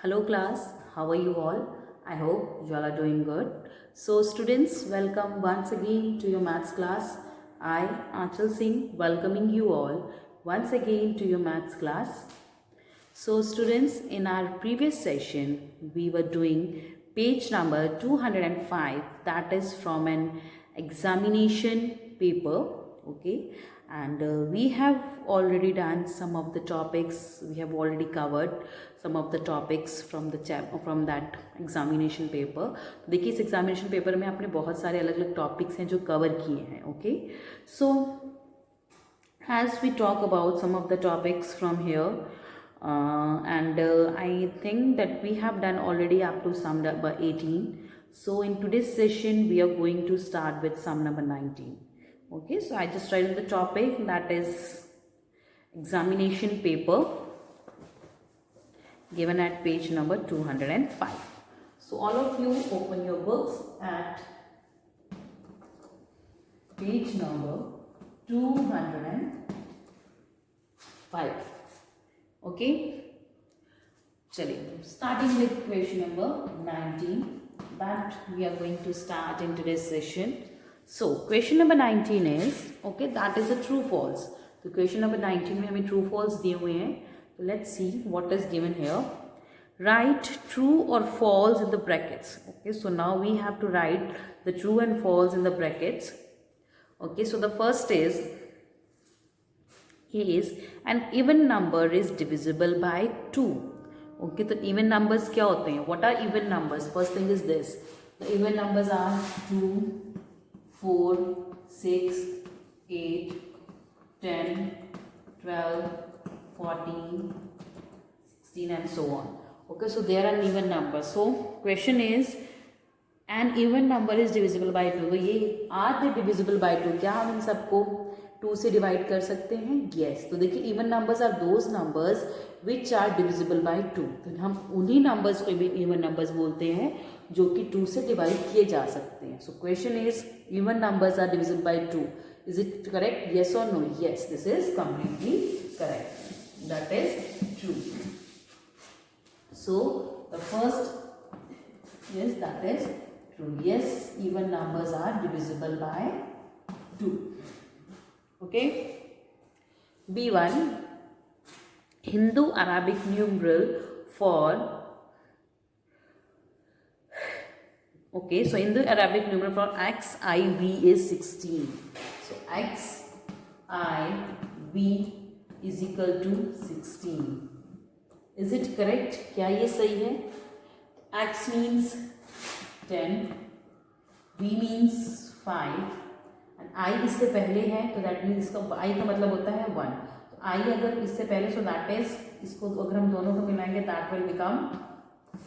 Hello class, how are you all? I hope you all are doing good. So students, welcome once again to your maths class. I, Achal Singh, welcoming you all once again to your maths class. So students, in our previous session, we were doing page number 205, that is from an examination paper, okay? And we have already done some of the topics, we have already covered some of the topics from that examination paper. देखिए इस examination paper में आपने बहुत सारे अलग अलग topics हैं जो cover किए हैं, okay? So as we talk about some of the topics from here, I think that we have done already up to sum number 18. So in today's session we are going to start with sum number 19. Okay, so I just write the topic, that is examination paper given at page number 205. So all of you open your books at page number 205. Okay, chaliye, starting with question number 19 that we are going to start in today's session. So question number 19 is, okay, that is a true false. तो question number 19 में हमें true false दिए हुए हैं. So let's see what is given here. Write true or false in the brackets. Okay, so now we have to write the true and false in the brackets. Okay, so the first is an even number is divisible by 2. Okay, तो even numbers क्या होते हैं? What are even numbers? First thing is this. The even numbers are 2, 4, 6, 8, 10, 12, 14, 16 and so on. Okay, so there are even numbers. So question is, an even number is divisible by 2. तो ये are they divisible by 2? क्या हम इन सबको 2 से divide कर सकते हैं? Yes. तो देखिए even numbers are those numbers which are divisible by 2. तो हम उन्हीं numbers को even numbers बोलते हैं जो कि 2 से डिवाइड किए जा सकते हैं. So question is, even numbers are divisible by 2. Is it correct? Yes or no? Yes, this is completely correct. That is true. So the first is, that is true. Yes, even numbers are divisible by 2. Okay. B1, Hindu Arabic numeral for, okay, so Hindu Arabic numeral for XIV is 16. So XIV is equal to 16. Is it correct? क्या ये सही है? X means 10, V means 5 and I इससे पहले है तो that means इसका I का मतलब होता है 1. तो I अगर इससे पहले, so that is, इसको अगर हम दोनों को मिलाएंगे that will become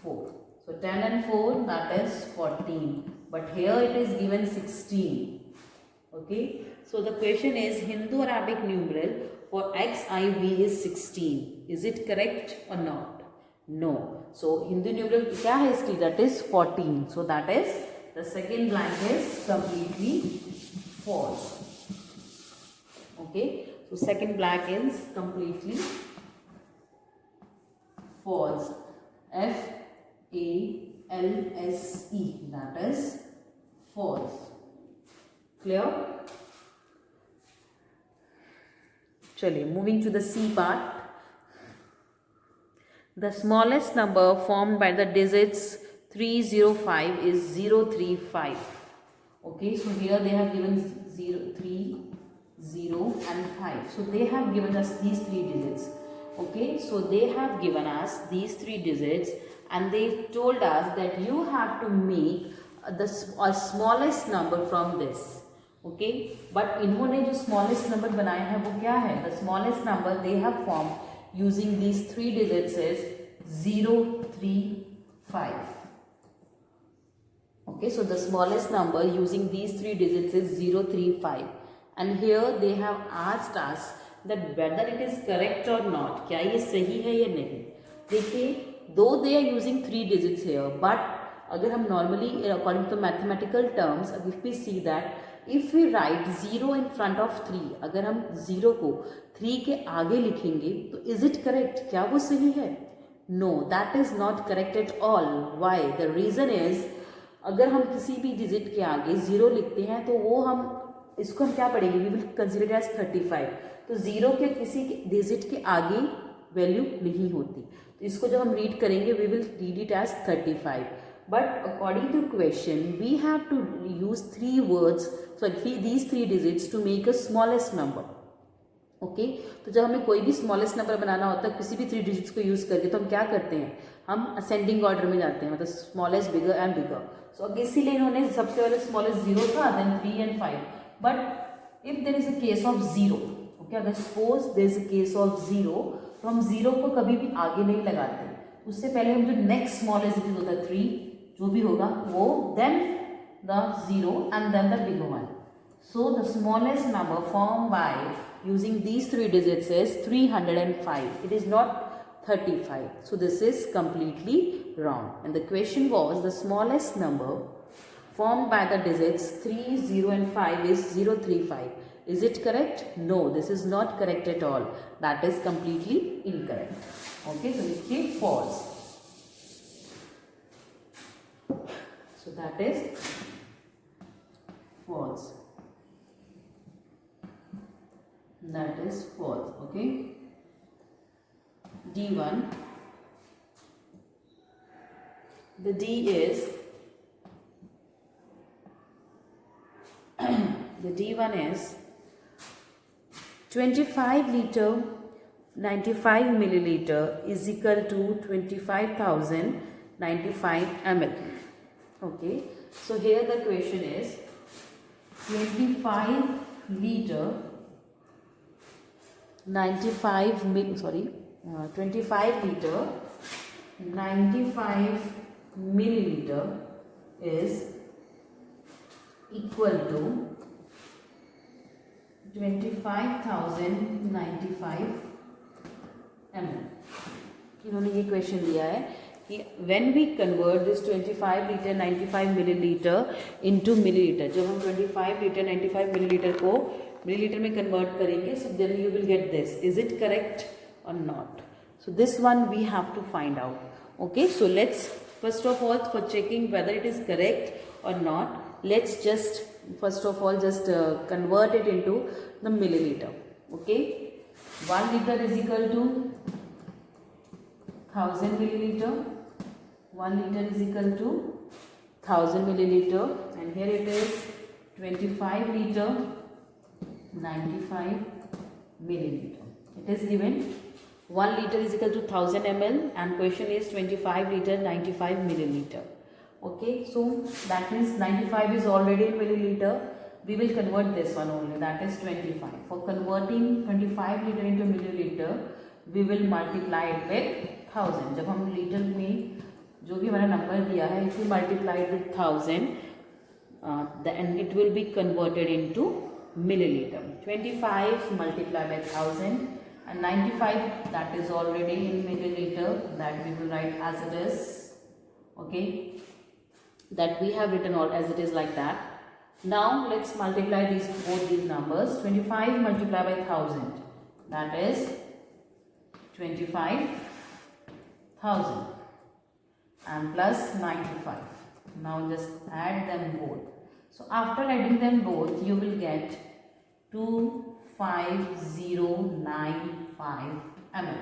4. So 10 and 4, that is 14. But here it is given 16. Okay. So the question is, Hindu Arabic numeral for XIV is 16. Is it correct or not? No. So Hindu numeral क्या है इसकी? That is 14. So that is, the second blank is completely false. Okay. So second blank is completely false. FALSE, that is false. Clear? चलिए, moving to the C part. The smallest number formed by the digits 305 is 035. Okay, so here they have given 0, 3, 0 and 5. So they have given us these 3 digits. Okay, so they have given us these 3 digits and they told us that you have to make the smallest number from this. Okay, but इन्होंने जो smallest number बनाया है वो क्या है? The smallest number they have formed using these 3 digits is 035. Okay, so the smallest number using these 3 digits is 035 and here they have asked us that whether it is correct or not. क्या ये सही है या नहीं? देखिए, though they are using 3 digits here, but अगर हम normally according to mathematical terms, if we see that if we write 0 in front of 3, अगर हम 0 को 3 के आगे लिखेंगे तो is it correct? क्या वो सही है? No, that is not correct at all. Why? The reason is, अगर हम किसी भी डिजिट के आगे 0 लिखते हैं तो वो इसको हम क्या पढ़ेंगे, वी विल कंसिडर एज 35. तो 0 के किसी डिजिट के आगे वैल्यू नहीं होती, तो इसको जब हम रीड करेंगे we will read it as 35. But according to question we have to use 3 words, these 3 digits to make a smallest number. Okay तो जब हमें कोई भी स्मॉलेस्ट नंबर बनाना होता है किसी भी 3 डिजिट्स को यूज करके, तो हम क्या करते हैं, हम असेंडिंग ऑर्डर में जाते हैं, मतलब स्मॉलेस्ट बिगर एंड बिगर. सो अब इसीलिए इन्होंने सबसे पहले स्मॉलेस्ट 0 था, then 3 and 5. But if there is a case of 0, okay, अगर suppose there is a case of 0, तो हम 0 को कभी भी आगे नहीं लगाते, उससे पहले हम जो नेक्स्ट स्मॉलेस्ट डिजिट होता है 3, जो भी होगा वो, then the 0 and then the bigger one. So the smallest number formed by using these 3 digits is 305. It is not 35. So this is completely wrong. And the question was, the smallest number formed by the digits 3, 0 and 5 is 035. Is it correct? No, this is not correct at all. That is completely incorrect. Okay, so we keep false. So that is false. That is false. Okay. D1. The D is the D1 is 25 liter 95 milliliter is equal to 25,095 ml. Okay. So here the question is 25 liter 25 liter 95 milliliter is equal to 25,095 ml. इन्होंने ये question दिया है कि when we convert this 25 liter 95 milliliter into milliliter, जब हम 25 liter 95 milliliter को milliliter में convert करेंगे, so then you will get this. Is it correct or not? So this one we have to find out. Okay, so let's first of all, for checking whether it is correct or not, let's just first of all just convert it into the milliliter. Okay, 1 liter is equal to 1000 milliliter. 1 liter is equal to 1000 milliliter, and here it is 25 liter 95 milliliter. It is given 1 liter is equal to 1000 ml and question is 25 liter 95 milliliter. Okay, so that means 95 is already in milliliter. We will convert this one only, that is 25. For converting 25 liter into milliliter, we will multiply it with 1000. जब हम litre में जो भी हमारा number दिया है, if we multiply it with 1000, then it will be converted into milliliter. 25 multiplied by 1000 and 95, that is already in milliliter, that we will write as it is. Okay, that we have written all as it is like that. Now let's multiply both these numbers. 25 multiplied by 1000, that is 25,000 and plus 95. Now just add them both. So after adding them both, you will get 25095 ml.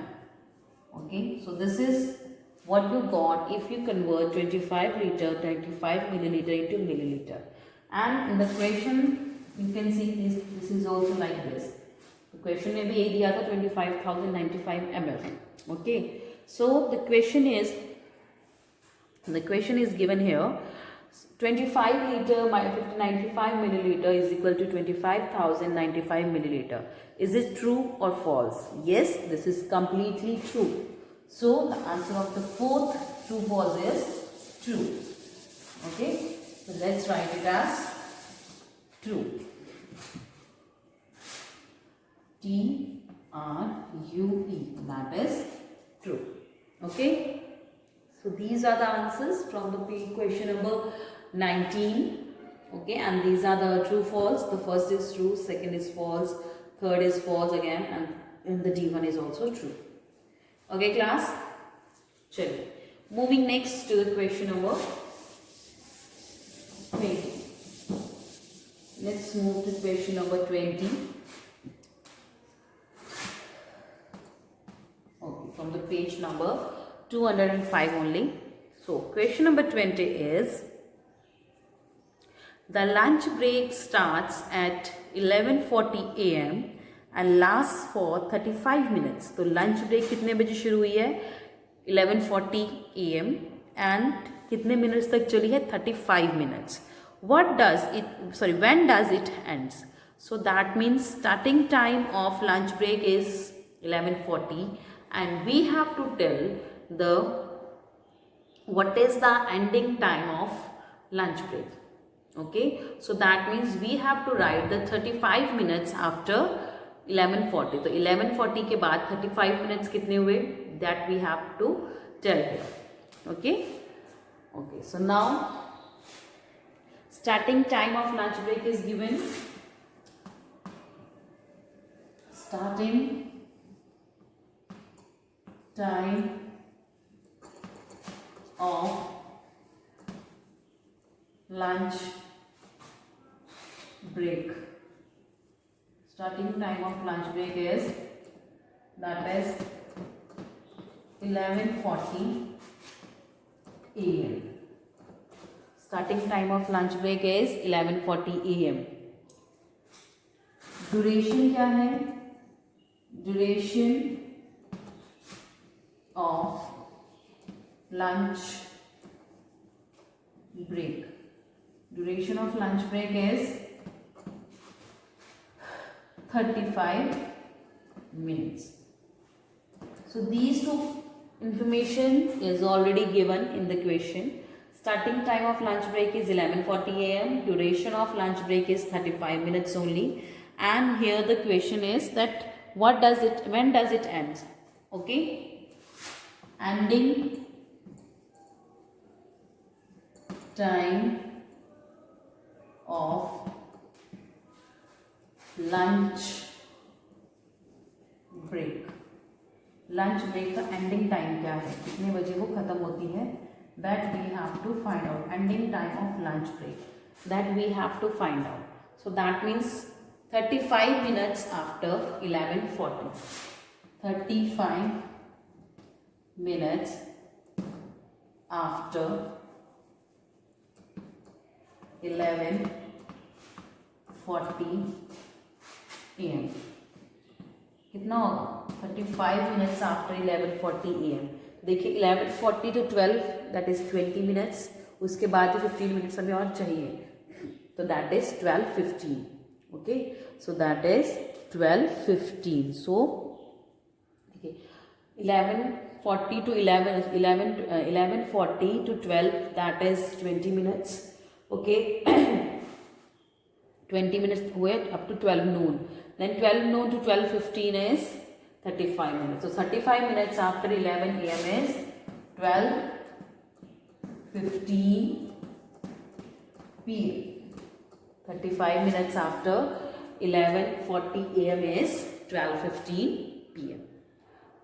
Okay, so this is what you got if you convert 25 liter 25 milliliter into milliliter. And in the question you can see this is also like this. The question may be यही दिया था 25,095 ml. Okay, so the question is given here. 25 liter 95 milliliter is equal to 25,095 milliliter. Is it true or false? Yes, this is completely true. So the answer of the fourth true false is true. Okay, so let's write it as true. TRUE, that is true. Okay, so these are the answers from the question number 19. Okay, and these are the true false. The first is true, second is false, third is false again, and the D1 is also true. Okay class, चलिए, moving next to the question number 20. Let's move to question number 20. Okay, from the page number 205 only. So, question number 20 is, the lunch break starts at 11:40 AM and lasts for 35 minutes. तो lunch break कितने बजे शुरू हुई है? 11:40 AM and कितने minutes तक चली है? 35 minutes. When does it ends? So that means starting time of lunch break is 11:40 and we have to tell what is the ending time of lunch break. Okay, so that means we have to write the 35 minutes after 11:40. तो 11:40 के बाद 35 minutes कितने हुए? That we have to tell here. Okay, so now starting time of lunch break is given. Starting time of lunch break. Starting time of lunch break is 11:40 AM. Starting time of lunch break is 11:40 AM. Duration क्या है? Duration of lunch break. Duration of lunch break is 35 minutes. So these two information is already given in the question. Starting time of lunch break is 11:40 AM. Duration of lunch break is 35 minutes only. And here the question is that when does it end? Okay, ending time of lunch break. Lunch break का ending time क्या है, कितने बजे वो खत्म होती है? That we have to find out. Ending time of lunch break, that we have to find out. So that means 35 minutes after 11:40. 35 minutes after 11:40 AM. कितना होगा? 35 minutes after 11:40 AM. देखिए 11:40 to 12 that is 20 minutes. उसके बाद 15 minutes हमें और चाहिए, तो that is 12:15. Okay, so that is 12:15. So okay, 11:40 to 11:40 to 12 that is 20 minutes. Okay, 20 minutes हुए up to 12 noon. Then 12 noon to 12:15 is 35 minutes. So 35 minutes after 11 AM is 12:15 PM. 35 minutes after 11:40 AM is 12:15 PM.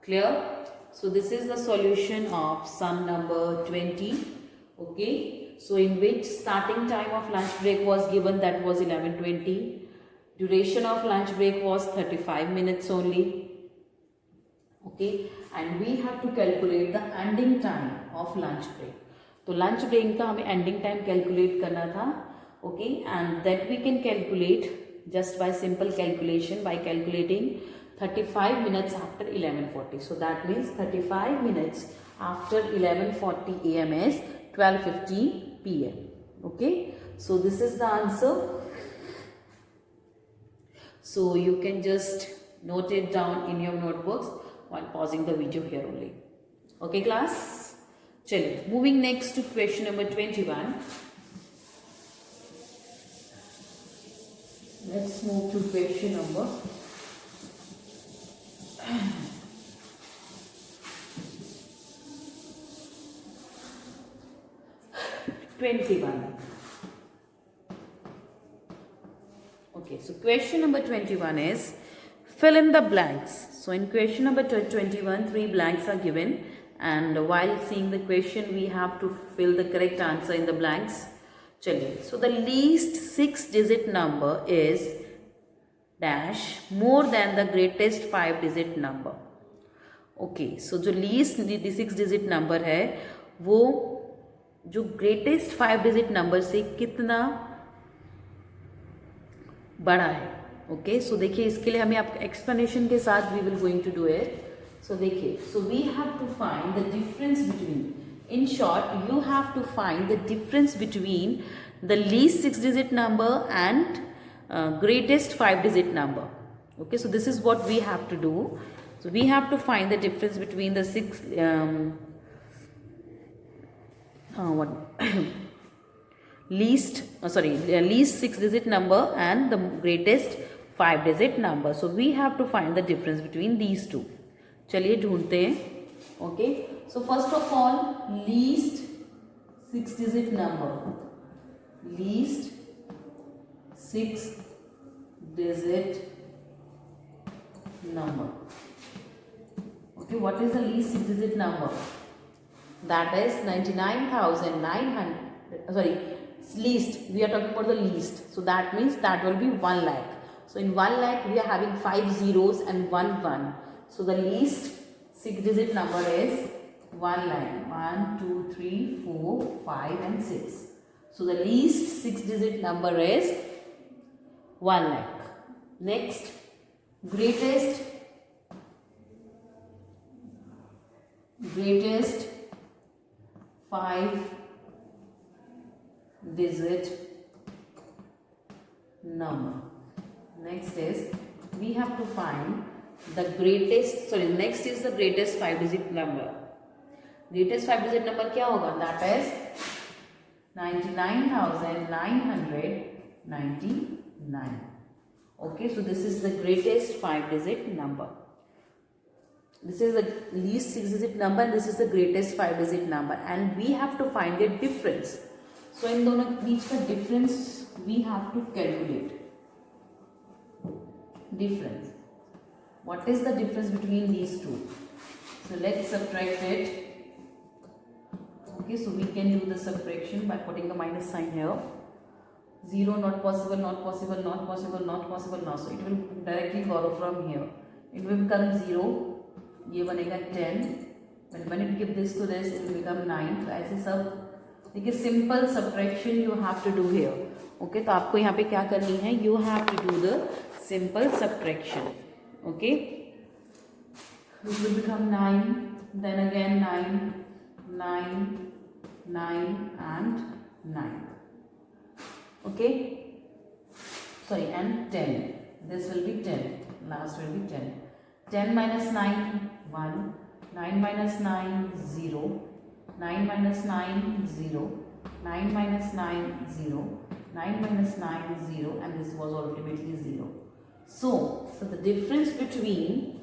Clear? So this is the solution of sum number 20. Okay, so in which starting time of lunch break was given, that was 11:20. Duration of lunch break was 35 minutes only. Okay, and we have to calculate the ending time of lunch break. तो lunch break का हमें ending time calculate करना था. Okay, and that we can calculate just by simple calculation by calculating 35 minutes after 11:40. So that means 35 minutes after 11:40 AM is 12:15 PM. Okay, so this is the answer. So you can just note it down in your notebooks while pausing the video here only. Okay class, chaliye moving next to question number 21. Let's move to question number 21. Okay, so question number 21 is fill in the blanks. So in question number 21, 3 blanks are given and while seeing the question we have to fill the correct answer in the blanks. चलिए, so the least 6-digit number is dash more than the greatest 5-digit number. Okay, so जो least 6-digit number है वो जो greatest 5-digit number से कितना बड़ा है. Okay, सो देखिए इसके लिए हमें आपके एक्सप्लेनेशन के साथ we will going to do it. So देखिए, so we have to find the difference between, in short you have to find the difference between the least 6-digit number and greatest 5-digit number. Okay, so this is what we have to do. So we have to find the difference between the least 6-digit number and the greatest 5-digit number. So we have to find the difference between these two. चलिए ढूंढते हैं. Okay, so first of all, least 6-digit number, least 6-digit number. Okay, what is the least 6-digit number? That is 99,900. Sorry, least. We are talking about the least. So that means that will be 1 lakh. So in 1 lakh we are having 5 zeros and 1 1. So the least 6-digit number is 1 lakh. 1, 2, 3, 4, 5 and 6. So the least 6-digit number is 1 lakh. Next, greatest 5-digit number. Next is we have to find the greatest, sorry, next is the greatest 5-digit number. Greatest 5-digit number क्या होगा? That is 99,999. Okay, so this is the greatest 5-digit number. This is the least 6-digit number and this is the greatest 5-digit number, and we have to find the difference. So इन दोनों के बीच का difference we have to calculate. Difference. What is the difference between these two? So let's subtract it. Okay, so we can do the subtraction by putting a minus sign here. 0 not possible, not possible, not possible, not possible, not. So it will directly borrow from here. It will become 0. ये बनेगा 10. When it give this to this, it will become 9. तो ऐसे सब देखिए simple subtraction you have to do here. Okay, तो आपको यहाँ पे क्या करनी है? You have to do the simple subtraction. Okay, it will become 9, then again 9, 9, 9 and 9. Okay, sorry, and 10. This will be 10. Last will be 10. 10 minus 9, 1. 9 minus 9, 0. 9 minus 9, 0. 9 minus 9, 0. 9 minus 9, 0. And this was ultimately 0. So the difference between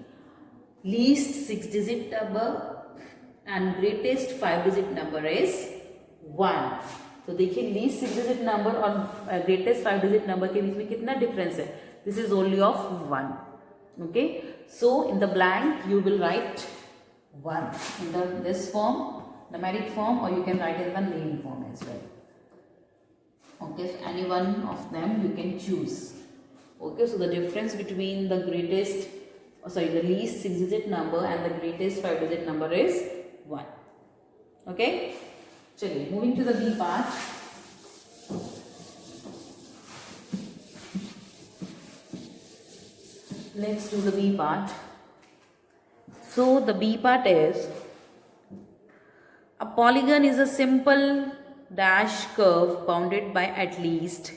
least 6-digit number and greatest 5-digit number is 1. तो देखिए least 6-digit number और greatest 5-digit number के बीच में कितना difference है? This is only of 1. Okay, so in the blank you will write 1 in this form, numeric form, or you can write in the name form as well. Okay, so any one of them you can choose. Okay, so the difference between the least 6-digit number and the greatest 5-digit number is 1. Okay, chaliye moving to the B part. Let's do the B part. So the B part is a polygon is a simple dash curve bounded by at least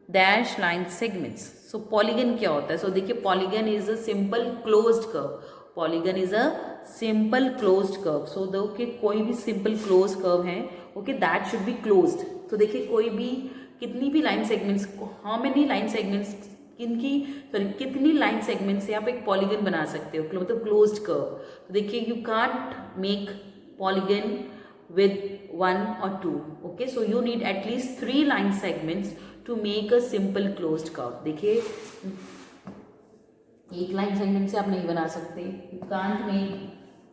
dash line segments. So polygon क्या होता है? So देखिए polygon is a simple closed curve. Polygon is a simple closed curve. So देखिए कोई भी simple closed curve है, okay, that should be closed. तो देखिए कोई भी कितनी भी line segments, how many line segments, कितनी लाइन सेगमेंट से आप एक पॉलीगन बना सकते हो, मतलब क्लोज्ड कर्व. तो देखिए you can't make polygon with 1 or 2. Okay, so you need at least 3 line segments to make a simple closed curve. देखिए एक लाइन सेगमेंट से आप नहीं बना सकते. You can't make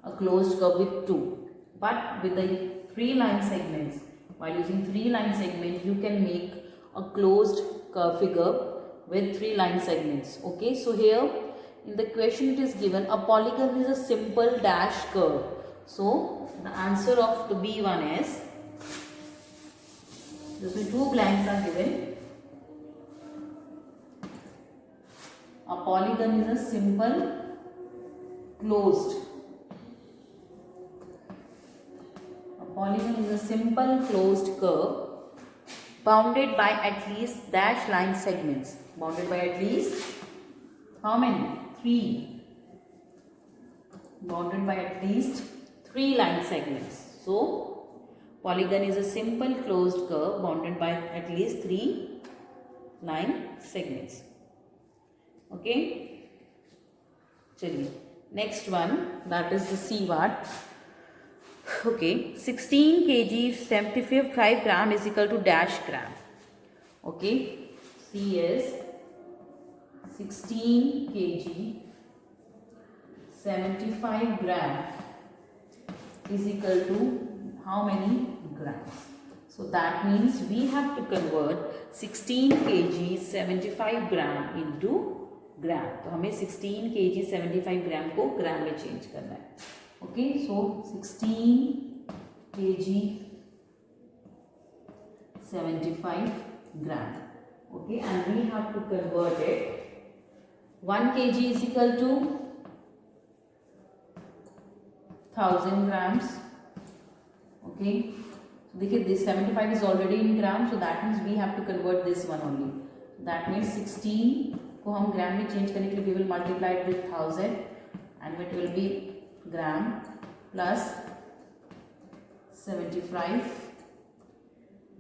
a closed curve with 2, but with the 3 line segments, while using 3 line segments you can make a closed curve figure with 3 line segments. Okay, so here in the question it is given a polygon is a simple dash curve. So the answer of the B1 is, this means 2 blanks are given. A polygon is a simple closed. A polygon is a simple closed curve bounded by at least dash line segments. Bounded by at least how many? 3. Bounded by at least 3 line segments. So polygon is a simple closed curve bounded by at least 3 line segments. Okay, chaliye next one, that is the C word. Okay, 16 kg 75 gram is equal to dash gram. Okay, C is 16 kg 75 gram is equal to how many grams? So that means we have to convert 16 kg 75 gram into ग्राम. तो हमें 16 kg 75 ग्राम को ग्राम में change करना है. Okay, so 16 kg 75 gram. Okay, and we have to convert it. 1 kg is equal to 1000 grams. Okay, देखिए this 75 is already in gram, so that means we have to convert this one only. That means 16 को हम gram में चेंज करने के लिए we will multiply it with 1000 and it will be gram plus 75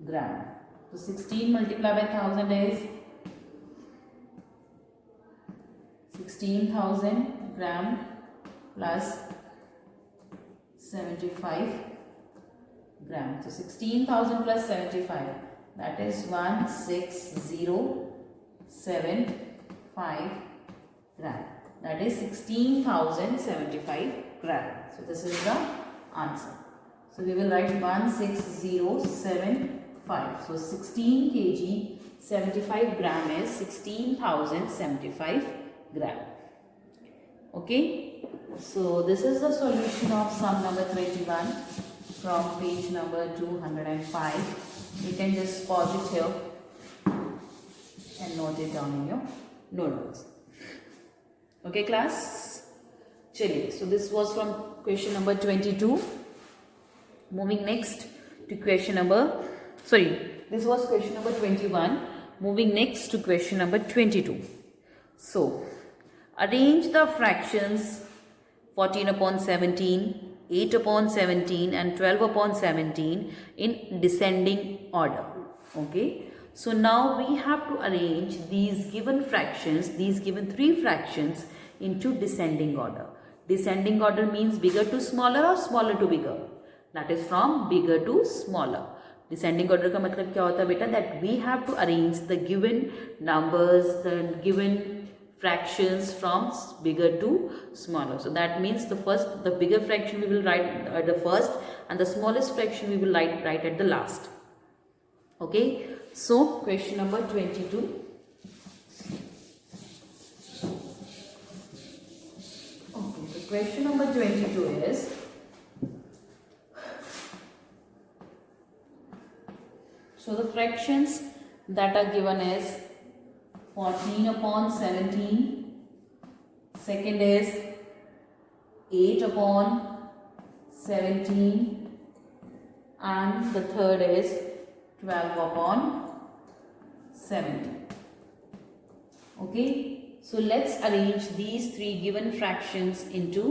gram. तो 16 multiply by 1000 is 16,000 gram plus 75 gram. तो 16,000 plus 75 that is 16,075 gram. That is 16,075 gram. So this is the answer. So we will write 16,075. So 16 kg 75 gram is 16,075 gram. Okay. So this is the solution of sum number 21 from page number 205. You can just pause it here and note it down in your notebooks. Okay class, chaliye, so this was from question number 22. Moving next to question number, this was question number 21. Moving next to question number 22. So arrange the fractions 14 upon 17, 8 upon 17 and 12 upon 17 in descending order. Okay, so now we have to arrange these given fractions, these given 3 fractions into descending order. Descending order means bigger to smaller or smaller to bigger. That is from bigger to smaller. Descending order का मतलब क्या होता है बेटा? That we have to arrange the given numbers, the given fractions from bigger to smaller. So that means the bigger fraction we will write at the first and the smallest fraction we will write at the last. Okay. So question number 22. Okay, so question number 22 is, so the fractions that are given is 14 upon 17, second is 8 upon 17 and the third is 12 upon 17. Okay, so let's arrange these 3 given fractions into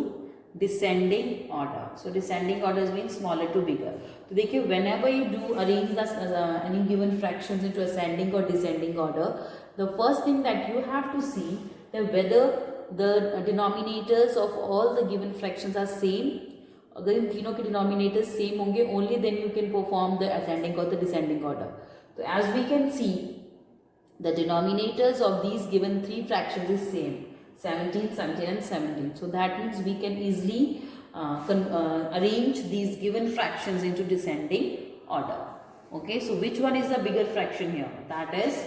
descending order. So descending order means smaller to bigger. So देखिए, whenever you do arrange any given fractions into ascending or descending order, the first thing that you have to see that whether the denominators of all the given fractions are same. अगर इन तीनों के denominators same होंगे, only then you can perform the ascending or the descending order. So as we can see, the denominators of these given 3 fractions is same, 17, 17 and 17. So that means we can easily arrange these given fractions into descending order. Okay, so which one is the bigger fraction here? That is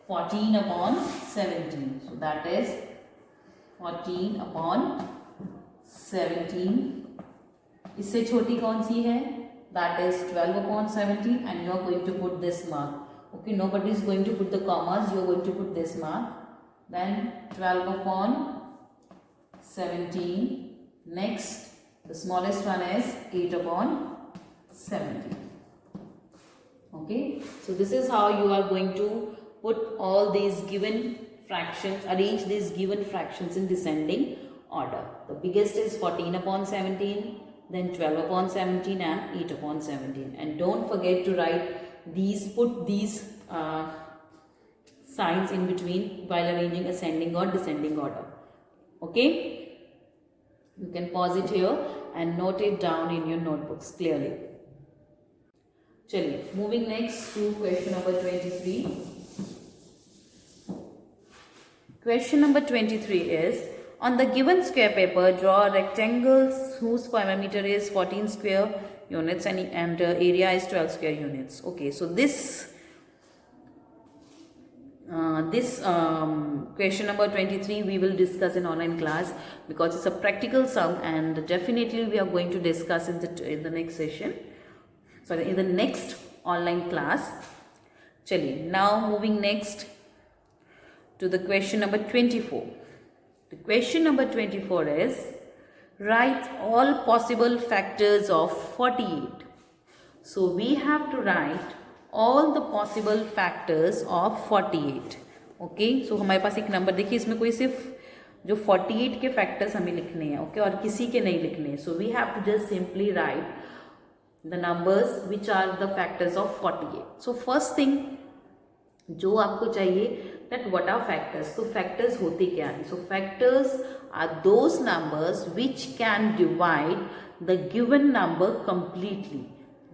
14 upon 17. So that is 14 upon 17. इससे छोटी कौन सी है? That is 12 upon 17, and you are going to put this mark. Okay, nobody is going to put the commas, you are going to put this mark. Then 12 upon 17. Next, the smallest one is 8 upon 17. Okay, so this is how you are going to put all these given fractions, arrange these given fractions in descending order. The biggest is 14 upon 17, then 12 upon 17 and 8 upon 17. And don't forget to write these, put these signs in between while arranging ascending or descending order. Okay, you can pause it here and note it down in your notebooks clearly. चलिए, moving next to question number 23. Question number 23 is, on the given square paper, draw a rectangle whose perimeter is 14 square units and area is 12 square units. Okay, so this question number 23 we will discuss in online class, because it's a practical sum, and definitely we are going to discuss in the next session. Sorry, in the next online class. Chaliye, now moving next to the question number 24. The question number 24 is, write all possible factors of 48. So we have to write all the possible factors of 48. Okay, so हमारे पास एक number, देखिए इसमें कोई सिर्फ जो 48 के factors हमें लिखने हैं, ओके, और किसी के नहीं लिखने हैं. So we have to just simply write the numbers which are the factors of 48. So first thing जो आपको चाहिए, that what are factors. तो factors होते क्या हैं? So factors are those numbers which can divide the given number completely.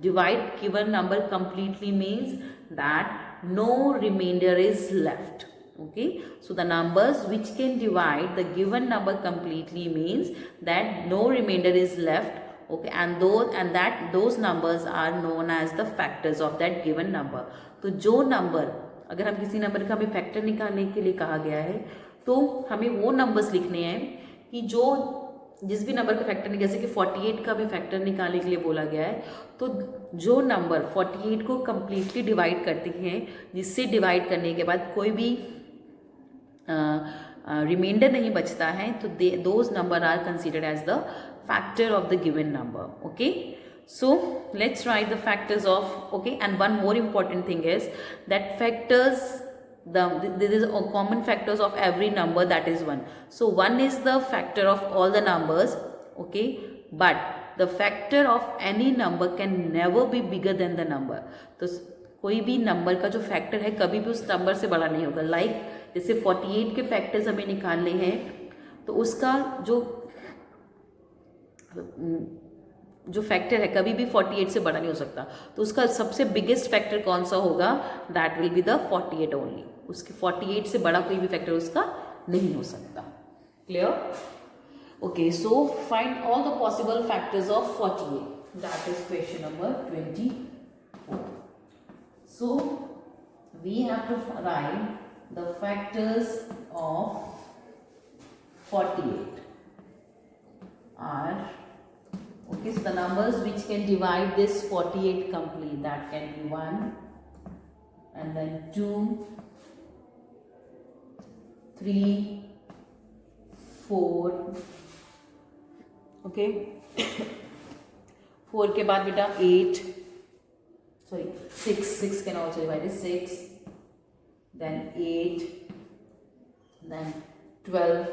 Divide given number completely means that no remainder is left. Okay, so the numbers which can divide the given number completely means that no remainder is left. Okay, and those numbers are known as the factors of that given number. तो जो number, अगर हम किसी number का हमें factor निकालने के लिए कहा गया है, तो हमें वो नंबर्स लिखने हैं कि जो जिस भी नंबर का फैक्टर, जैसे कि 48 का भी फैक्टर निकालने के लिए बोला गया है, तो जो नंबर 48 को कम्प्लीटली डिवाइड करती हैं, जिससे डिवाइड करने के बाद कोई भी रिमाइंडर नहीं बचता है, तो those number are considered as the factor of the given number. Okay, so let's write the factors of, okay, and one more important thing is that factors, there is a common factors of every number, that is 1. So 1 is the factor of all the numbers. Okay, but the factor of any number can never be bigger than the number. तो कोई भी number का जो factor है कभी भी उस number से बड़ा नहीं होगा. लाइक जैसे 48 के फैक्टर्स हमें निकालने हैं, तो उसका जो फैक्टर है कभी भी 48 से बड़ा नहीं हो सकता. तो उसका सबसे बिगेस्ट फैक्टर कौन सा होगा? That will be the 48 only. उसके 48 से बड़ा कोई भी फैक्टर उसका नहीं हो सकता. Clear? Okay, so find all the possible factors of 48. That is question number 24. So we have to write the factors of 48 are, okay, so the numbers which can divide this 48 complete, that can be 1 and then 2, 3, 4. Okay, 4 के बाद बेटा 8, sorry 6 can also divide it, 6, then 8, then 12.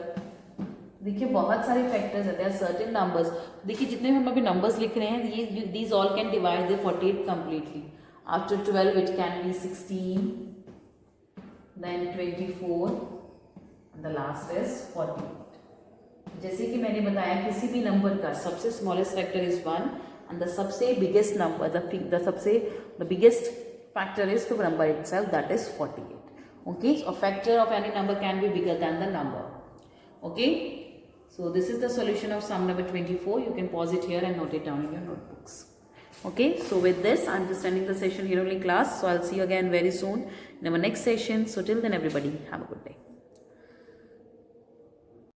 देखिए बहुत सारे factors हैं, there are certain numbers. देखिए जितने भी हम अभी नंबर्स लिख रहे हैं, ये these all can divide the 48 completely. After 12 it can be 16, then 24, the last is 48. जैसे कि मैंने बताया, किसी भी नंबर का सबसे smallest factor is 1 and the सबसे biggest number, the biggest factor is the number itself, that is 48. Okay, a factor of any number can be bigger than the number. Okay, So this is the solution of sum number 24. You can pause it here and note it down in your notebooks. Okay, so with this, I'm just ending the session here only, class. So I'll see you again very soon in our next session. So till then, everybody, have a good day.